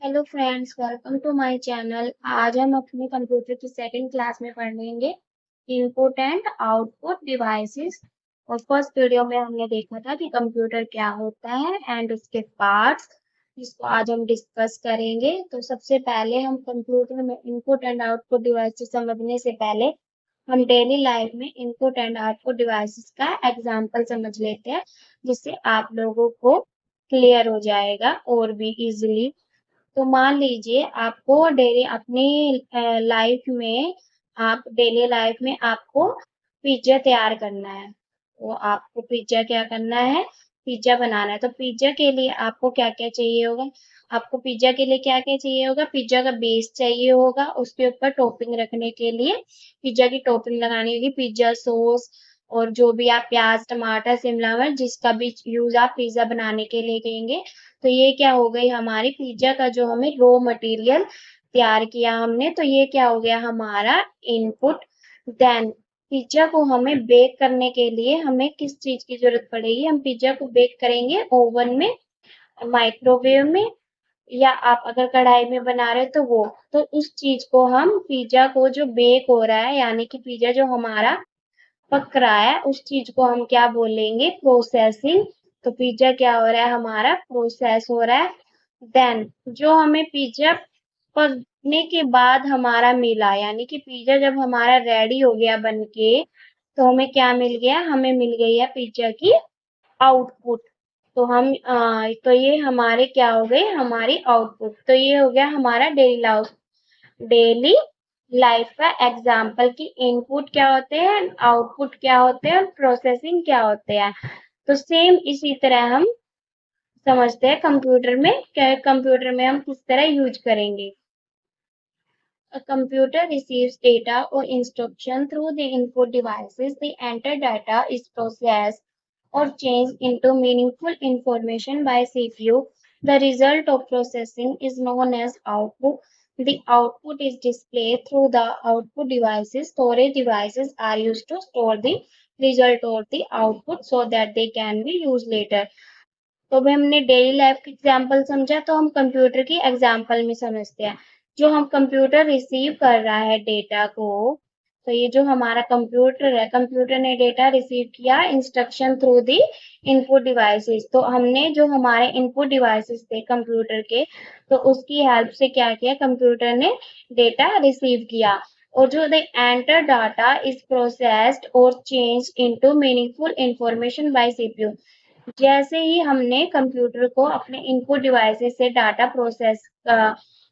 Hello friends, welcome to my channel. आज हम अपने कंप्यूटर की सेकंड क्लास में पढ़ेंगे इनपुट एंड आउटपुट डिवाइसेस। और फर्स्ट वीडियो में हमने देखा था कि कंप्यूटर क्या होता है एंड उसके पार्ट्स, जिसको आज हम डिस्कस करेंगे। तो सबसे पहले हम कंप्यूटर में इनपुट एंड आउटपुट डिवाइसेस समझने से पहले हम डेली लाइफ में इनपुट एंड आउटपुट डिवाइसेस का एग्जांपल समझ लेते हैं, जिससे आप लोगों को क्लियर हो जाएगा और भी इजीली। तो मान लीजिए आपको डेली अपनी लाइफ में आप डेली लाइफ में आपको पिज्जा तैयार करना है। तो आपको पिज्जा क्या करना है? पिज्जा बनाना है। तो पिज्जा के लिए आपको क्या क्या चाहिए होगा? आपको पिज्जा के लिए क्या क्या चाहिए होगा? पिज्जा का बेस चाहिए होगा, उसके ऊपर टॉपिंग रखने के लिए पिज्जा की टॉपिंग लगानी होगी, पिज्जा सॉस और जो भी आप प्याज टमाटर शिमला मिर्च जिसका भी यूज आप पिज्जा बनाने के लिए करेंगे। तो ये क्या हो गई हमारी पिज्जा का जो हमें रॉ मटेरियल तैयार किया हमने, तो ये क्या हो गया हमारा इनपुट। देन पिज्जा को हमें बेक करने के लिए हमें किस चीज की जरूरत पड़ेगी? हम पिज्जा को बेक करेंगे ओवन में, माइक्रोवेव में, या आप अगर कढ़ाई में बना रहे हो तो वो। तो उस चीज को हम पिज्जा को जो बेक हो रहा है यानी कि पिज्जा जो हमारा पक रहा है उस चीज को हम क्या बोलेंगे? प्रोसेसिंग। तो पिज्जा क्या हो रहा है हमारा? प्रोसेस हो रहा है। देन जो हमें पिज्जा पकने के बाद हमारा मिला यानी कि पिज्जा जब हमारा रेडी हो गया बन के, तो हमें क्या मिल गया? हमें मिल गई है पिज्जा की आउटपुट। तो तो ये हमारे क्या हो गए? हमारी आउटपुट। तो ये हो गया हमारा डेली लाइफ का एग्जाम्पल की इनपुट क्या होते हैं, आउटपुट क्या होते हैं और प्रोसेसिंग क्या होते हैं। तो सेम इसी तरह हम समझते हैं कंप्यूटर में, क्या कंप्यूटर में हम किस तरह यूज करेंगे। A computer receives data or instruction through the input devices. The entered data is processed or changed into meaningful information by CPU. The result of processing is known as output. The output is displayed through the output devices. Storage devices are used to store the result or the output so that they can be used later. तो अभी हमने daily life का example समझा, तो हम computer की example में समझते हैं। जो हम कंप्यूटर रिसीव कर रहा है डेटा को, तो ये जो हमारा कंप्यूटर है, कंप्यूटर ने डेटा रिसीव किया instruction through the input devices. तो हमने जो हमारे इनपुट डिवाइसेस थे कंप्यूटर के, तो उसकी हेल्प से क्या किया? कंप्यूटर ने डेटा रिसीव किया। और जो the enter data is processed और change into meaningful information by CPU. जैसे ही हमने कंप्यूटर को अपने इनपुट डिवाइसेस से डाटा प्रोसेस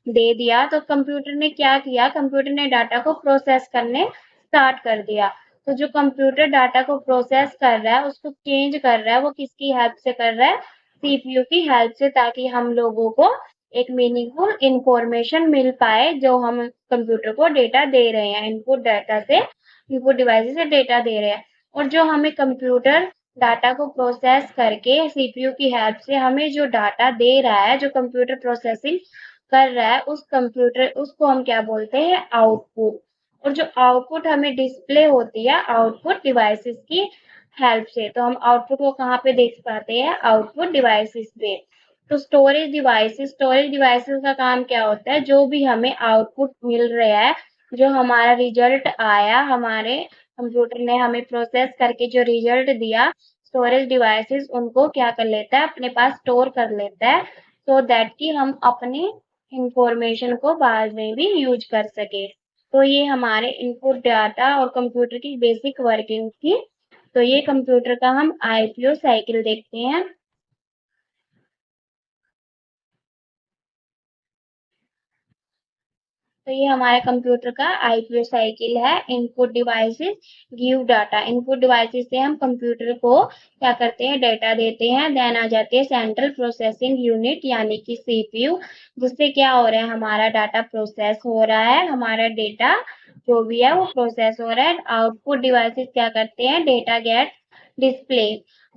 दे दिया, तो कंप्यूटर ने क्या किया? कंप्यूटर ने डाटा को प्रोसेस करने स्टार्ट कर दिया। तो जो कंप्यूटर डाटा को प्रोसेस कर रहा है, उसको चेंज कर रहा है, वो किसकी हेल्प से कर रहा है? सीपीयू की हेल्प से, ताकि हम लोगों को एक मीनिंगफुल इंफॉर्मेशन मिल पाए जो हम कंप्यूटर को डेटा दे रहे हैं, इनपुट डिवाइसेस से डेटा दे रहे हैं। और जो हमें कंप्यूटर डाटा को प्रोसेस करके सीपीयू की हेल्प से हमें जो डाटा दे रहा है, जो कंप्यूटर प्रोसेसिंग कर रहा है, उस कंप्यूटर उसको हम क्या बोलते हैं? आउटपुट। और जो आउटपुट हमें डिस्प्ले होती है आउटपुट डिवाइसेस की हेल्प से, तो हम आउटपुट को कहाँ पे देख पाते हैं? आउटपुट डिवाइसेस पे। तो स्टोरेज डिवाइसेस का काम क्या होता है? जो भी हमें आउटपुट मिल रहा है, जो हमारा रिजल्ट आया, हमारे कंप्यूटर ने हमें प्रोसेस करके जो रिजल्ट दिया, स्टोरेज डिवाइसेस उनको क्या कर लेता है? अपने पास स्टोर कर लेता है, सो दैट कि हम अपने इंफॉर्मेशन को बाद में भी यूज कर सके। तो ये हमारे इनपुट डाटा और कंप्यूटर की बेसिक वर्किंग थी। तो ये कंप्यूटर का हम आईपीओ साइकिल देखते हैं। तो ये हमारे कंप्यूटर का आईपीओ साइकिल है। Input devices give data. Input devices से हम कंप्यूटर को क्या करते हैं? डाटा देते हैं। देन आ जाती है सेंट्रल प्रोसेसिंग यूनिट यानी कि सीपीयू, जिससे क्या हो रहा है? हमारा डाटा प्रोसेस हो रहा है, हमारा डेटा जो भी है वो प्रोसेस हो रहा है। आउटपुट डिवाइसेस क्या करते हैं? Data gate display.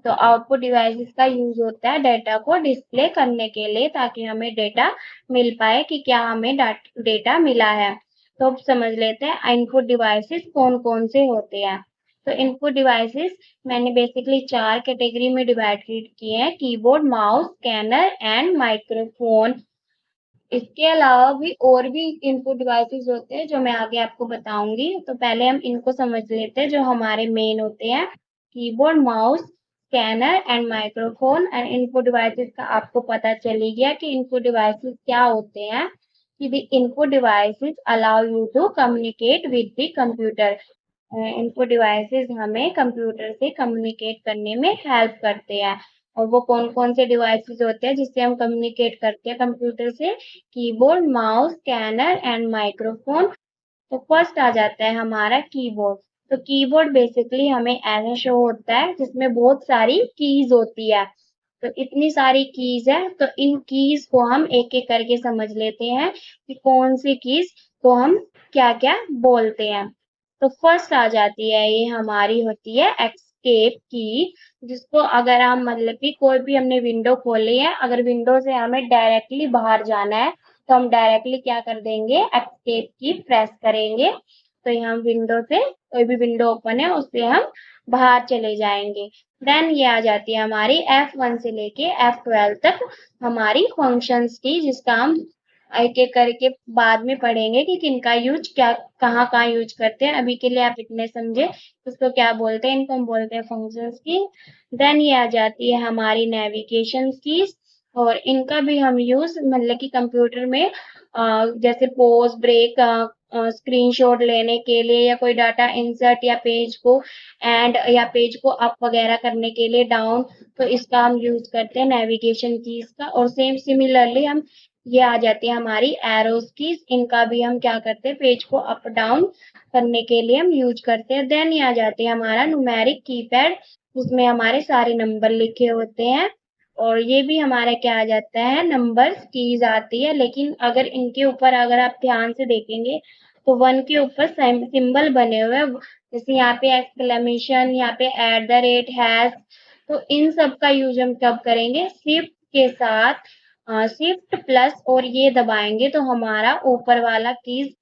तो आउटपुट डिवाइसेस का यूज होता है डेटा को डिस्प्ले करने के लिए, ताकि हमें डेटा मिल पाए कि क्या हमें डेटा मिला है। तो अब समझ लेते हैं इनपुट डिवाइसेस कौन कौन से होते हैं। तो इनपुट डिवाइसेस मैंने बेसिकली 4 कैटेगरी में डिवाइड किए हैं: keyboard, mouse, scanner and microphone. इसके अलावा भी और भी इनपुट डिवाइसेस होते हैं जो मैं आगे आपको बताऊंगी। तो पहले हम इनको समझ लेते हैं जो हमारे मेन होते हैं, keyboard, mouse, scanner and microphone. And input devices का आपको पता चल ही गया कि इनपुट डिवाइसेस क्या होते हैं। कि the input devices allow you to communicate with the computer. Input devices हमें कंप्यूटर से कम्युनिकेट करने में हेल्प करते हैं। और वो कौन कौन से डिवाइसेस होते हैं जिससे हम कम्युनिकेट करते हैं कंप्यूटर से? Keyboard, mouse, scanner and microphone. तो फर्स्ट आ जाता है हमारा कीबोर्ड। तो कीबोर्ड बेसिकली हमें ऐसा शो होता है जिसमें बहुत सारी कीज होती है। तो इतनी सारी कीज है, तो इन कीज को हम एक एक करके समझ लेते हैं कि कौन सी कीज को हम क्या क्या बोलते हैं। तो फर्स्ट आ जाती है, ये हमारी होती है एस्केप की, जिसको अगर हम मतलब कि कोई भी हमने विंडो खोली है, अगर विंडो से हमें डायरेक्टली बाहर जाना है तो हम डायरेक्टली क्या कर देंगे, एस्केप की प्रेस करेंगे। तो यहाँ विंडो से कोई भी विंडो ओपन है उससे हम बाहर चले जाएंगे। देन ये आ जाती है हमारी F1 से लेके F12 तक हमारी फंक्शंस की, जिसका हम एक एक करके बाद में पढ़ेंगे कि किनका यूज क्या कहाँ कहाँ यूज करते हैं। अभी के लिए आप इतने समझे उसको क्या बोलते हैं, इनको हम बोलते हैं फंक्शंस की। देन ये आ जाती है हमारी नेविगेशन कीज, और इनका भी हम यूज मतलब कि कंप्यूटर में जैसे पॉज, ब्रेक, स्क्रीनशॉट लेने के लिए, या कोई डाटा इंसर्ट, या पेज को एंड या पेज को अप वगैरह करने के लिए, डाउन। तो इसका हम यूज करते हैं नेविगेशन कीज का। और सेम सिमिलरली हम ये आ जाती है हमारी एरोस कीज, इनका भी हम क्या करते हैं, पेज को अप डाउन करने के लिए हम यूज करते हैं। देन ये आ जाती है हमारा न्यूमेरिक कीपैड, उसमें हमारे सारे नंबर लिखे होते हैं। और ये भी हमारा क्या आ जाता है, नंबर्स कीज आती है। लेकिन अगर इनके ऊपर अगर आप ध्यान से देखेंगे तो वन के ऊपर सिंबल बने हुए हैं, जैसे यहाँ पे एक्सक्लेमेशन, यहाँ पे एट द रेट, हैश। तो इन सब का यूज हम कब करेंगे, शिफ्ट के साथ, शिफ्ट प्लस और ये दबाएंगे तो हमारा ऊपर वाला कीज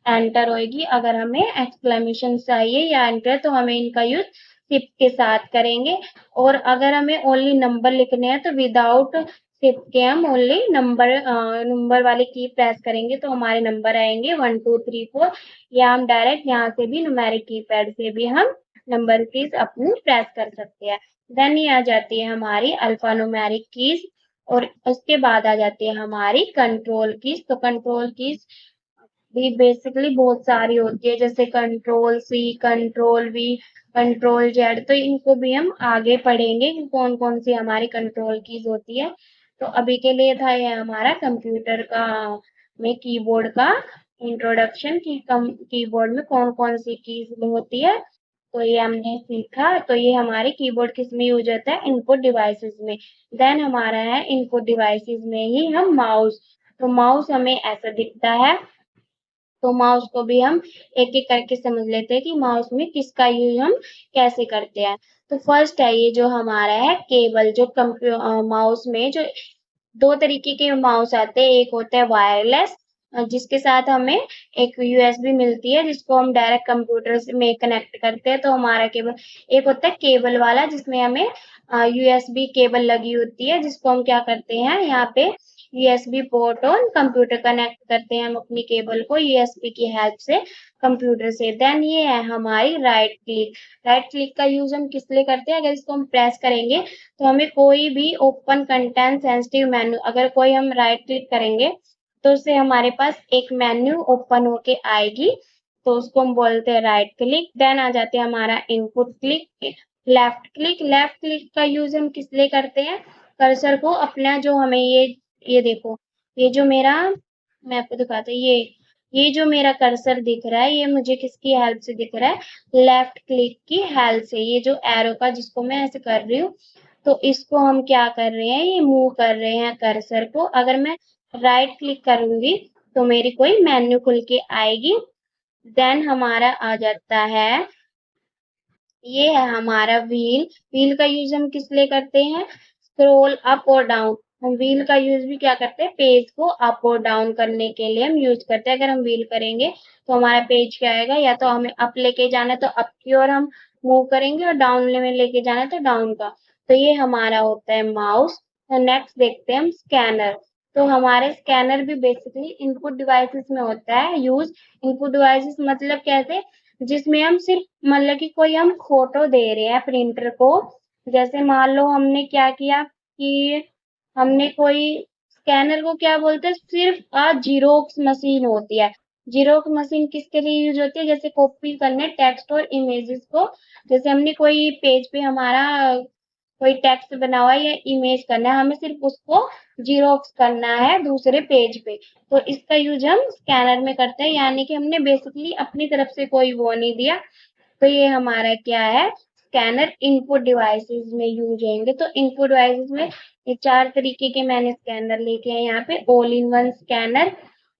एंटर होएगी। अगर हमें एक्सक्लेमेशन चाहिए या एंटर तो हमें इनका यूज शिफ्ट के साथ करेंगे। और अगर हमें ओनली नंबर लिखने हैं तो विदाउट शिफ्ट के हम ओनली नंबर वाली की प्रेस करेंगे तो हमारे नंबर आएंगे 1 2 3 4। या हम डायरेक्ट यहाँ से भी न्यूमेरिक कीपैड से भी हम नंबर कीज अपनी प्रेस कर सकते हैं। देन ये आ जाती है हमारी अल्फा न्यूमेरिक कीज, और उसके बाद आ जाती है हमारी कंट्रोल कीज। तो कंट्रोल कीज भी बेसिकली बहुत सारी होती है, जैसे control C, control V, control Z. तो इनको भी हम आगे पढ़ेंगे कि कौन कौन सी हमारी कंट्रोल कीज होती है। तो अभी के लिए था ये हमारा कंप्यूटर का में कीबोर्ड का इंट्रोडक्शन की कीबोर्ड में कौन कौन सी कीज होती है। तो ये हमने सीखा। तो ये हमारे कीबोर्ड किस में यूज होता है, इनपुट डिवाइसेस में। देन हमारा है इनपुट डिवाइसेस में ही हम माउस। तो माउस हमें ऐसा दिखता है। तो माउस को भी हम एक एक करके समझ लेते हैं कि माउस में किसका यूज हम कैसे करते हैं। तो फर्स्ट है ये जो हमारा है केबल, जो माउस में जो दो तरीके के माउस आते हैं। एक होता है वायरलेस, जिसके साथ हमें एक यूएसबी मिलती है जिसको हम डायरेक्ट कंप्यूटर से में कनेक्ट करते हैं तो हमारा केबल। एक होता है केबल वाला जिसमें हमें यूएसबी केबल लगी होती है, जिसको हम क्या करते हैं, यहाँ पे यूएसबी पोर्ट और कंप्यूटर कनेक्ट करते हैं हम अपनी केबल को यूएसबी की हेल्प से कंप्यूटर से। देन ये है हमारी राइट क्लिक। राइट क्लिक का यूज हम किस लिए करते हैं, अगर इसको हम प्रेस करेंगे तो हमें कोई भी ओपन कंटेंट सेंसिटिव मेन्यू, अगर कोई हम राइट क्लिक करेंगे तो उससे हमारे पास एक मेन्यू ओपन होके आएगी, तो उसको हम बोलते हैं राइट क्लिक। देन आ जाते हैं हमारा input click, left click. Left click का यूज हम किस लिए करते हैं, कर्सर को अपना जो हमें ये देखो, ये जो मेरा, मैं आपको दिखाता हूँ, ये जो मेरा कर्सर दिख रहा है ये मुझे किसकी हेल्प से दिख रहा है, लेफ्ट क्लिक की हेल्प से। ये जो एरो का जिसको मैं ऐसे कर रही हूँ तो इसको हम क्या कर रहे हैं, ये मूव कर रहे हैं कर्सर को। अगर मैं राइट क्लिक करूंगी तो मेरी कोई मेन्यू खुल के आएगी। देन हमारा आ जाता है, ये है हमारा व्हील। व्हील का यूज हम किस लिए करते हैं, स्क्रॉल अप और डाउन। हम व्हील का यूज भी क्या करते हैं, पेज को अप और डाउन करने के लिए हम यूज करते हैं। अगर हम व्हील करेंगे तो हमारा पेज क्या आएगा, या तो हमें अप लेके जाना है तो अप की ओर हम मूव करेंगे, और डाउन में लेके जाना है तो डाउन का। तो ये हमारा होता है माउस। तो नेक्स्ट देखते हैं हम स्कैनर। तो हमारे स्कैनर भी बेसिकली इनपुट डिवाइसेस में होता है यूज। इनपुट डिवाइसेस मतलब कैसे, जिसमें हम सिर्फ मतलब कि कोई हम फोटो दे रहे हैं प्रिंटर को। जैसे मान लो हमने क्या किया कि हमने कोई स्कैनर को क्या बोलते हैं, सिर्फ जीरोक्स मशीन होती है। जीरोक्स मशीन किसके लिए यूज होती है, जैसे कॉपी करने टेक्स्ट और इमेजेस को। जैसे हमने कोई पेज पे हमारा कोई टेक्स्ट बना हुआ है या इमेज करना है, हमें सिर्फ उसको जीरोक्स करना है दूसरे पेज पे, तो इसका यूज हम स्कैनर में करते हैं। यानी कि हमने बेसिकली अपनी तरफ से कोई वो नहीं दिया। तो ये हमारा क्या है, स्कैनर इनपुट डिवाइसेस में यूज होंगे। तो इनपुट डिवाइसेस में ये 4 तरीके के मैंने स्कैनर लेके हैं यहाँ पे। ऑल इन वन स्कैनर,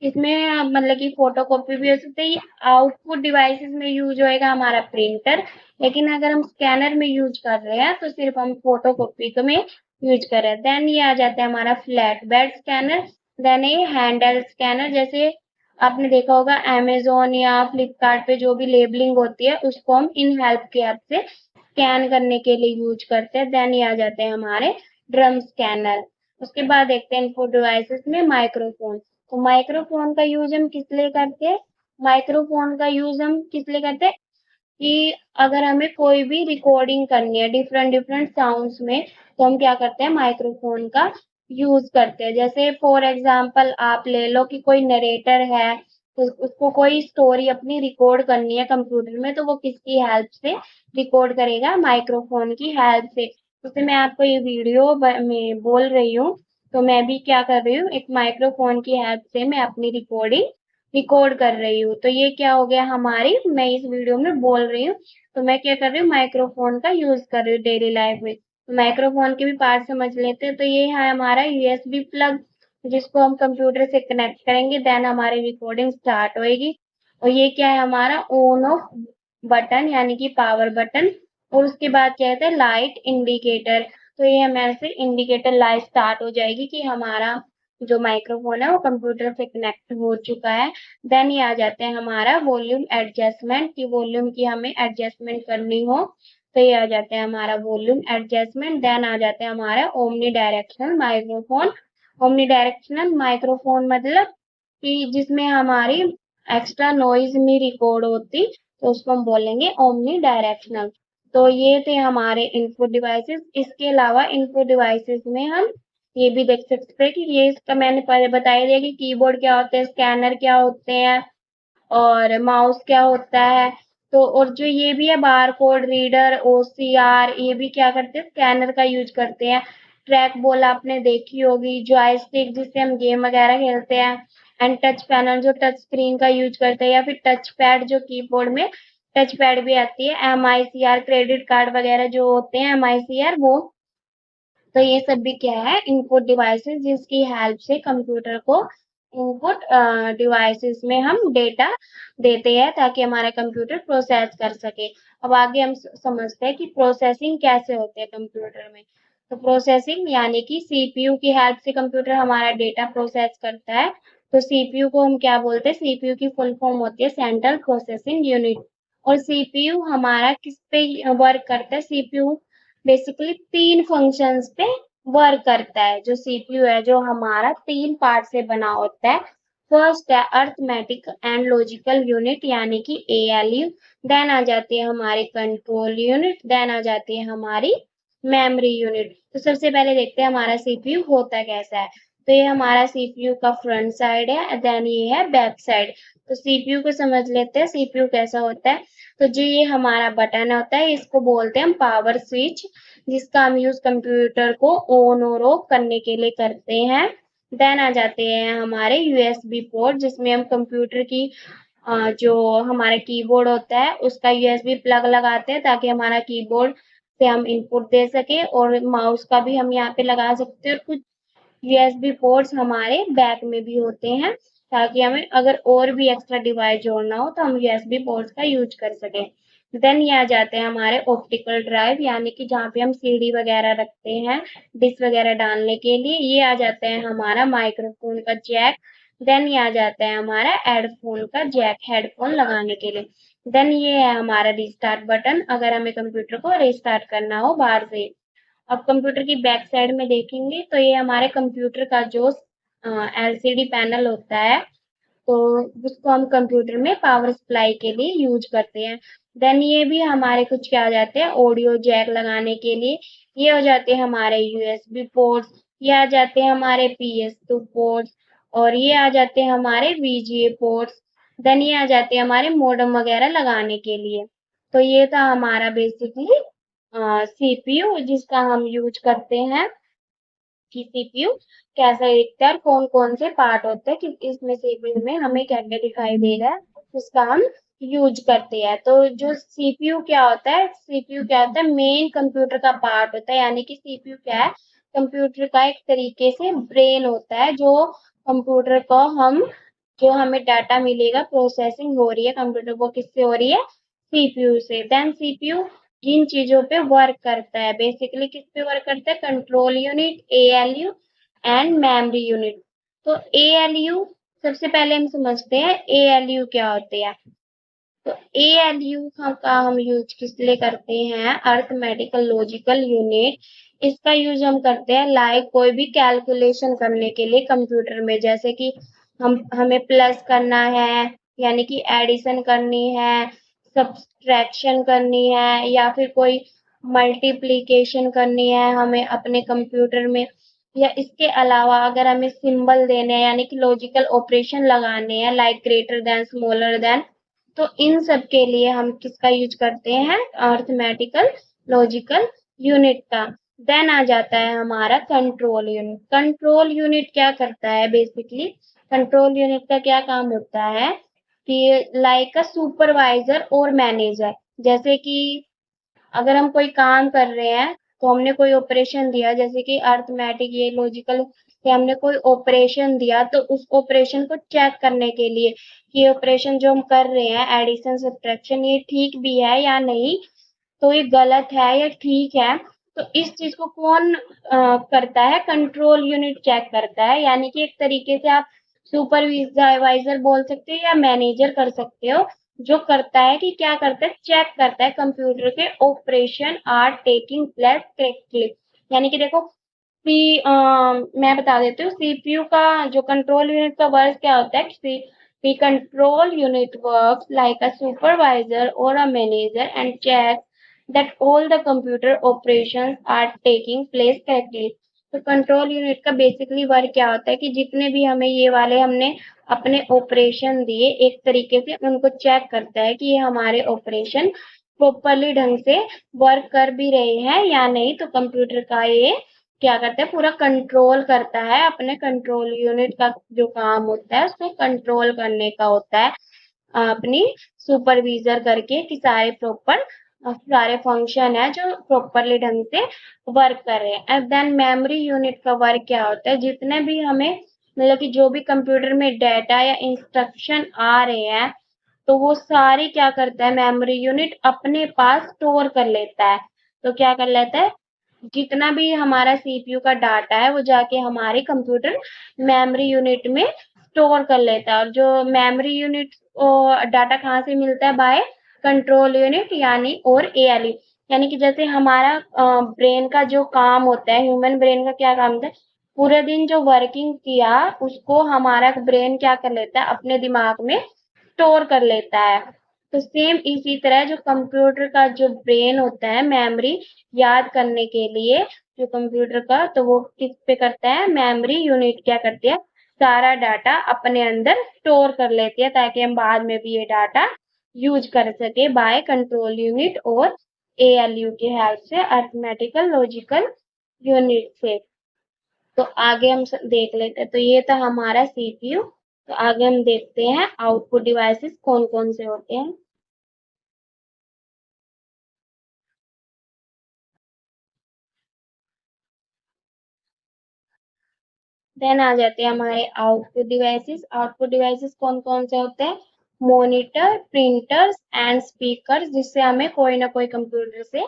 इसमें मतलब कि फोटोकॉपी भी हो सकती है। ये आउटपुट डिवाइसेस में यूज होएगा हमारा प्रिंटर, लेकिन अगर हम स्कैनर में यूज कर रहे हैं तो सिर्फ हम फोटोकॉपी में यूज कर रहे हैं। देन ये आ जाता है हमारा फ्लैट बेड स्कैनर। देन ये हैंडल स्कैनर, जैसे आपने देखा होगा अमेज़न या फ्लिपकार्ट पे जो भी लेबलिंग होती है उसको हम इन हेल्प के ऐप से स्कैन करने के लिए यूज करते हैं। देन ये आ जाते हैं हमारे ड्रम स्कैनर। उसके बाद देखते हैं इनपुट डिवाइसेस में माइक्रोफोन। तो माइक्रोफोन का यूज हम किस लिए करते हैं, माइक्रोफोन का यूज हम किस लिए करते हैं कि अगर हमें कोई भी रिकॉर्डिंग करनी है डिफरेंट डिफरेंट साउंड्स में, तो हम क्या करते हैं, माइक्रोफोन का यूज करते हैं। जैसे फॉर एग्जांपल आप ले लो कि कोई नरेटर है, तो उसको कोई स्टोरी अपनी रिकॉर्ड करनी है कंप्यूटर में, तो वो किसकी हेल्प से रिकॉर्ड करेगा, माइक्रोफोन की हेल्प से। जैसे मैं आपको ये वीडियो में बोल रही हूँ, तो मैं भी क्या कर रही हूँ, एक माइक्रोफोन की हेल्प से मैं अपनी रिकॉर्डिंग रिकॉर्ड कर रही हूँ। तो ये क्या हो गया हमारी, मैं इस वीडियो में बोल रही हूँ, तो मैं क्या कर रही हूँ, माइक्रोफोन का यूज कर रही हूँ डेली लाइफ में। तो माइक्रोफोन के भी पार्ट समझ लेते हैं। तो ये है हमारा यूएसबी प्लग, जिसको हम कंप्यूटर से कनेक्ट करेंगे, देन हमारी रिकॉर्डिंग स्टार्ट होएगी। और ये क्या है हमारा ऑन ऑफ बटन, यानी कि पावर बटन। और उसके बाद क्या कहते हैं, लाइट इंडिकेटर। तो ये हमारे से इंडिकेटर लाइट स्टार्ट हो जाएगी कि हमारा जो माइक्रोफोन है वो कंप्यूटर से कनेक्ट हो चुका है। देन ये आ जाते हैं हमारा वॉल्यूम एडजस्टमेंट, की वॉल्यूम की हमें एडजस्टमेंट करनी हो, तो ये आ जाते हैं हमारा वॉल्यूम एडजस्टमेंट। देन आ जाते हैं हमारा omni directional microphone. Omni directional microphone मतलब कि जिसमें हमारी एक्स्ट्रा नॉइज नहीं रिकॉर्ड होती, तो उसको हम बोलेंगे ओमनी डायरेक्शनल। तो ये थे हमारे इनपुट डिवाइसेस। इसके अलावा इनपुट डिवाइसेस में हम ये भी देख सकते हैं कि ये इसका मैंने पहले बताया दिया कि कीबोर्ड क्या होते हैं, स्कैनर क्या होते हैं और माउस क्या होता है। तो और जो ये भी है बार कोड रीडर, ओसीआर, ये भी क्या करते हैं, स्कैनर का यूज करते हैं। ट्रैक बॉल आपने देखी होगी, जॉयस्टिक जिससे हम गेम वगैरह खेलते हैं, एंड टच पैनल जो टच स्क्रीन का यूज करते हैं, या फिर टच पैड जो कीबोर्ड में टच पैड भी आती है, एमआईसीआर क्रेडिट कार्ड वगैरह जो होते हैं एमआईसीआर वो। तो ये सब भी क्या है, इनपुट डिवाइसेस, जिसकी हेल्प से कंप्यूटर को इनपुट डिवाइसेस में हम डेटा देते हैं ताकि हमारा कंप्यूटर प्रोसेस कर सके। अब आगे हम समझते हैं कि प्रोसेसिंग कैसे होते हैं कंप्यूटर में। तो प्रोसेसिंग यानी कि सीपीयू की हेल्प से कंप्यूटर हमारा डेटा प्रोसेस करता है। तो सीपीयू को हम क्या बोलते हैं, सीपीयू की फुल फॉर्म होती है सेंट्रल प्रोसेसिंग यूनिट। और सीपीयू हमारा किस पे वर्क करता है, सीपीयू बेसिकली 3 फंक्शंस पे वर्क करता है। जो सीपीयू है जो हमारा 3 पार्ट से बना होता है। फर्स्ट है अर्थमेटिक एंड लॉजिकल यूनिट, यानी कि एएलयू। देन आ जाती है हमारी कंट्रोल यूनिट। देन आ जाती है हमारी मेमोरी यूनिट। तो सबसे पहले देखते हैं हमारा सीपीयू होता कैसा है। तो ये हमारा सीपीयू का फ्रंट साइड है, देन ये है बैक साइड। तो सीपीयू को समझ लेते हैं सीपीयू कैसा होता है। तो जो ये हमारा बटन होता है इसको बोलते हैं हम पावर स्विच, जिसका हम यूज कंप्यूटर को ऑन और ऑफ करने के लिए करते हैं। देन आ जाते हैं हमारे यूएसबी पोर्ट, जिसमें हम कंप्यूटर की जो हमारा कीबोर्ड होता है उसका यूएसबी प्लग लगाते हैं ताकि हमारा कीबोर्ड से हम इनपुट दे सके, और माउस का भी हम यहाँ पे लगा सकते हैं। और कुछ यूएसबी पोर्ट्स हमारे बैक में भी होते हैं ताकि हमें अगर और भी एक्स्ट्रा डिवाइस जोड़ना हो तो हम यूएसबी पोर्ट्स का यूज कर सकें। देन ये आ जाते हैं हमारे ऑप्टिकल ड्राइव, यानी कि जहाँ पे हम सीडी वगैरह रखते हैं डिस्क वगैरह डालने के लिए। ये आ जाता है हमारा माइक्रोफोन का जैक। देन ये आ जाता है हमारा हेडफोन का जैक, हेडफोन लगाने के लिए। देन ये है हमारा रिस्टार्ट बटन, अगर हमें कंप्यूटर को रिस्टार्ट करना हो बाहर से। अब कंप्यूटर की बैक साइड में देखेंगे तो ये हमारे कंप्यूटर का जो एलसीडी पैनल होता है, तो जिसको हम कंप्यूटर में पावर सप्लाई के लिए यूज करते हैं। देन ये भी हमारे कुछ क्या आ जाते हैं, ऑडियो जैक लगाने के लिए, ये हो जाते हैं हमारे यूएसबी पोर्ट्स, ये आ जाते हैं हमारे PS2 पोर्ट्स, और ये आ जाते हैं हमारे VGA पोर्ट्स। देन ये आ जाते हैं हमारे मॉडेम वगैरह लगाने के लिए। तो ये था हमारा बेसिकली सीपीयू जिसका हम यूज करते हैं कि सीपीयू कैसा दिखता है और कौन कौन से पार्ट होते हैं कि इसमें सीपीयू में हमें क्या क्या दिखाई दे रहा है, उसका हम यूज करते हैं। तो जो सीपीयू क्या होता है, सीपीयू क्या होता है, मेन कंप्यूटर का पार्ट होता है, यानी कि सीपीयू क्या है, कंप्यूटर का एक तरीके से ब्रेन होता है, जो कंप्यूटर को हम जो हमें डाटा मिलेगा, प्रोसेसिंग हो रही है कंप्यूटर को किससे हो रही है, सीपीयू से। देन सीपीयू किन चीजों पे वर्क करता है, बेसिकली किस पे वर्क करता है, control unit, ALU and memory unit. तो एएलयू सबसे पहले हम समझते हैं एएलयू क्या होते हैं। तो एएलयू का हम यूज किस लिए करते हैं, अर्थमेटिकल लॉजिकल यूनिट। इसका यूज हम करते हैं लाइक कोई भी कैलकुलेशन करने के लिए कंप्यूटर में, जैसे कि हमें प्लस करना है, यानी कि एडिशन करनी है, सब्सट्रैक्शन करनी है, या फिर कोई मल्टीप्लिकेशन करनी है हमें अपने कंप्यूटर में, या इसके अलावा अगर हमें सिंबल देने हैं, यानी कि लॉजिकल ऑपरेशन लगाने हैं like greater than, smaller than, तो इन सब के लिए हम किसका यूज करते हैं, अर्थमेटिकल लॉजिकल यूनिट का। देन आ जाता है हमारा कंट्रोल यूनिट। कंट्रोल यूनिट क्या करता है, बेसिकली कंट्रोल यूनिट का क्या काम होता है कि लाइक अ सुपरवाइजर और मैनेजर, जैसे कि अगर हम कोई काम कर रहे हैं, तो हमने कोई ऑपरेशन दिया, जैसे कि अर्थमेटिक ये लॉजिकल से हमने कोई ऑपरेशन दिया, तो उस ऑपरेशन को चेक करने के लिए ये ऑपरेशन जो हम कर रहे हैं, एडिशन सब्ट्रैक्शन, ये ठीक भी है या नहीं, तो ये गलत है या ठीक है, तो इस चीज को कौन करता है, कंट्रोल यूनिट चेक करता है। यानी कि एक तरीके से आप सुपरवाइजर बोल सकते हो या मैनेजर कर सकते हो, जो करता है कि क्या करता है, चेक करता है कंप्यूटर के operation are taking place correctly. यानी कि देखो मैं बता देती हूँ सीपीयू का जो कंट्रोल यूनिट का वर्क क्या होता है, the control unit works like a supervisor or a manager and checks that all the computer operations are taking place correctly। तो कंट्रोल यूनिट का बेसिकली वर्क क्या होता है कि जितने भी हमें ये वाले हमने अपने ऑपरेशन दिए, एक तरीके से उनको चेक करता है कि ये हमारे ऑपरेशन प्रॉपरली ढंग से वर्क कर भी रहे हैं या नहीं। तो कंप्यूटर का ये क्या करता है, पूरा कंट्रोल करता है, अपने कंट्रोल यूनिट का जो काम होता है उसको कंट्रोल करने का होता है, अपनी सुपरविजर करके कि सारे फंक्शन है जो प्रॉपरली ढंग से वर्क कर रहे हैं। एंड देन मेमोरी यूनिट का वर्क क्या होता है, जितने भी हमें मतलब कि जो भी कंप्यूटर में डाटा या इंस्ट्रक्शन आ रहे हैं, तो वो सारे क्या करता है, मेमोरी यूनिट अपने पास स्टोर कर लेता है। तो क्या कर लेता है, जितना भी हमारा सीपीयू का डाटा है वो जाके हमारे कंप्यूटर मेमोरी यूनिट में स्टोर कर लेता है। और जो मेमोरी यूनिट डाटा कहाँ से मिलता है, बाय कंट्रोल यूनिट यानी और एएलयू। यानी कि जैसे हमारा ब्रेन का जो काम होता है, ह्यूमन ब्रेन का क्या काम होता है, पूरे दिन जो वर्किंग किया उसको हमारा ब्रेन क्या कर लेता है, अपने दिमाग में स्टोर कर लेता है। तो सेम इसी तरह जो कंप्यूटर का जो ब्रेन होता है, मेमोरी याद करने के लिए जो कंप्यूटर का, तो वो किस पे करता है, मेमोरी यूनिट क्या करती है, सारा डाटा अपने अंदर स्टोर कर लेती है, ताकि हम बाद में भी ये डाटा यूज कर सके बाय कंट्रोल यूनिट और एएलयू की हेल्प से, अर्थमेटिकल लॉजिकल यूनिट से। तो आगे हम देख लेते हैं। तो ये था हमारा सीपीयू। तो आगे हम देखते हैं आउटपुट डिवाइसेस कौन कौन से होते हैं। देन आ जाते हैं हमारे आउटपुट डिवाइसेस। आउटपुट डिवाइसेस कौन कौन से होते हैं, मॉनिटर, प्रिंटर्स एंड स्पीकर, जिससे हमें कोई ना कोई कंप्यूटर से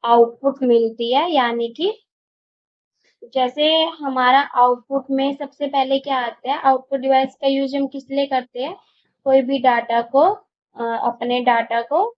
आउटपुट मिलती है। यानी कि जैसे हमारा आउटपुट में सबसे पहले क्या आता है, आउटपुट डिवाइस का यूज हम किस लिए करते हैं, कोई भी डाटा को अपने डाटा को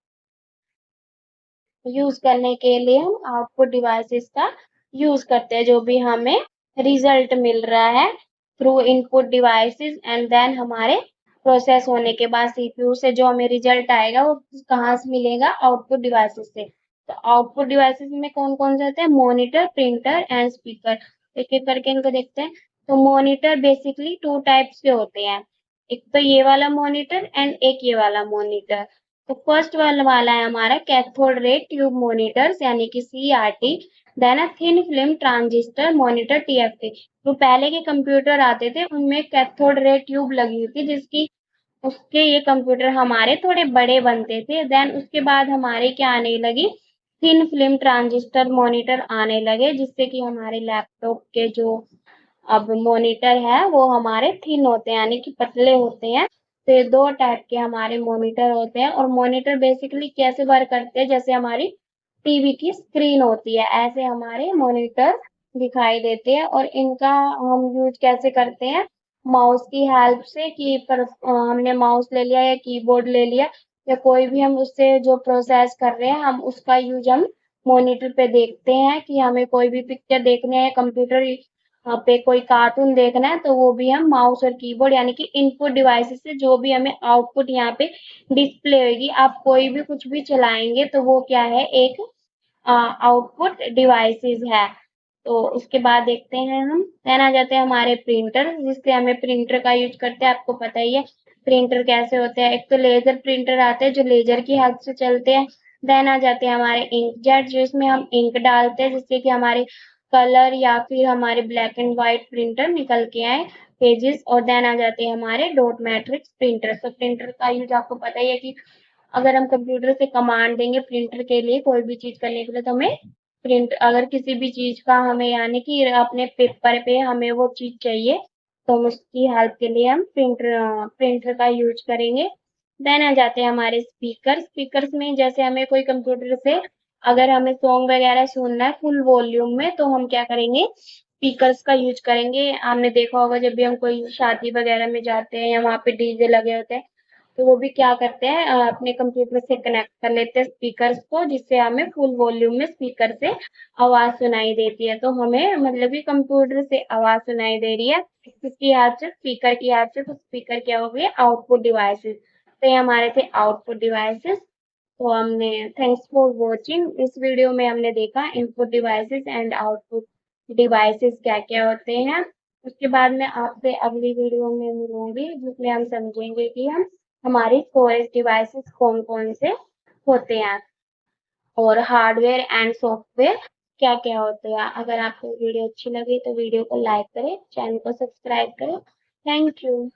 यूज करने के लिए हम आउटपुट डिवाइसेस का यूज करते हैं, जो भी हमें रिजल्ट मिल रहा है through input devices and then हमारे प्रोसेस होने के बाद सीपीयू से जो हमें रिजल्ट आएगा वो कहाँ से मिलेगा, आउटपुट डिवाइसेस से। तो आउटपुट डिवाइसेस में कौन कौन से होते हैं, मॉनिटर, प्रिंटर एंड स्पीकर। एक एक करके इनको देखते हैं। तो मॉनिटर बेसिकली टू टाइप्स के होते हैं, एक तो ये वाला मॉनिटर एंड एक ये वाला मॉनिटर। तो फर्स्ट वाला है हमारा कैथोड रे ट्यूब मॉनिटर्स यानी कि CRT, then a thin film transistor monitor TFT. जो पहले के कंप्यूटर आते थे उनमें कैथोड रे ट्यूब लगी हुई थी, जिसकी उसके ये कंप्यूटर हमारे थोड़े बड़े बनते थे। देन उसके बाद हमारे क्या आने लगी, थिन फिल्म ट्रांजिस्टर मॉनिटर आने लगे, जिससे कि हमारे लैपटॉप के जो अब मॉनिटर है वो हमारे थिन होते हैं यानी कि पतले होते हैं। तो ये दो टाइप के हमारे मॉनिटर होते हैं। और मॉनिटर बेसिकली कैसे वर्क करते हैं, जैसे हमारी टीवी की स्क्रीन होती है ऐसे हमारे मॉनिटर दिखाई देते हैं। और इनका हम यूज कैसे करते हैं, माउस की हेल्प से कि हमने माउस ले लिया या कीबोर्ड ले लिया या कोई भी हम उससे जो प्रोसेस कर रहे हैं हम उसका यूज हम मॉनिटर पे देखते हैं। कि हमें कोई भी पिक्चर देखने है, कंप्यूटर पे कोई कार्टून देखना है, तो वो भी हम माउस और कीबोर्ड यानी कि इनपुट डिवाइसेस से जो भी हमें आउटपुट यहाँ पे डिस्प्ले होगी, आप कोई भी कुछ भी चलाएंगे तो वो क्या है, एक आउटपुट डिवाइसेस है। तो उसके बाद देखते हैं हम, देन आ जाते हैं हमारे प्रिंटर, जिससे हमें प्रिंटर का यूज करते हैं। आपको पता ही है प्रिंटर कैसे होते हैं, एक तो लेजर प्रिंटर आते हैं जो लेजर की हेल्प से चलते हैं। देन आ जाते हैं हमारे इंकजेट, जिसमें हम इंक डालते हैं जिससे कि हमारे कलर या फिर हमारे ब्लैक एंड व्हाइट प्रिंटर निकल के आए पेजेस। और देन आ जाते हैं हमारे डॉट मैट्रिक्स प्रिंटर। तो प्रिंटर का यूज आपको पता ही है कि अगर हम कंप्यूटर से कमांड देंगे प्रिंटर के लिए कोई भी चीज करने के लिए, तो हमें प्रिंट अगर किसी भी चीज का हमें यानी कि अपने पेपर पे हमें वो चीज चाहिए, तो हम उसकी हेल्प के लिए हम प्रिंटर का यूज करेंगे। देन आ जाते हैं हमारे स्पीकर। स्पीकर्स में जैसे हमें कोई कंप्यूटर से अगर हमें सॉन्ग वगैरह सुनना है फुल वॉल्यूम में, तो हम क्या करेंगे, स्पीकर्स का यूज करेंगे। आपने देखा होगा जब भी हम कोई शादी वगैरह में जाते हैं या वहाँ पे डीजे लगे होते हैं, तो वो भी क्या करते हैं, अपने कंप्यूटर से कनेक्ट कर लेते हैं स्पीकर्स को, जिससे हमें फुल वॉल्यूम में स्पीकर से आवाज सुनाई देती है। तो हमें मतलब कि कंप्यूटर से आवाज सुनाई दे रही है किसकी याद से, स्पीकर की याद से। तो स्पीकर क्या हो गए, आउटपुट डिवाइसेस। तो ये हमारे थे आउटपुट डिवाइसेस। तो हमने थैंक्स फॉर वॉचिंग, इस वीडियो में हमने देखा input devices and output devices क्या क्या होते हैं। उसके बाद मैं आपसे अगली वीडियो में मिलूंगी जिसमें हम समझेंगे कि हम हमारी स्टोरेज डिवाइसेस कौन कौन से होते हैं और हार्डवेयर एंड सॉफ्टवेयर क्या क्या होते हैं। अगर आपको वीडियो अच्छी लगी तो वीडियो को लाइक करें, चैनल को सब्सक्राइब करें। Thank you.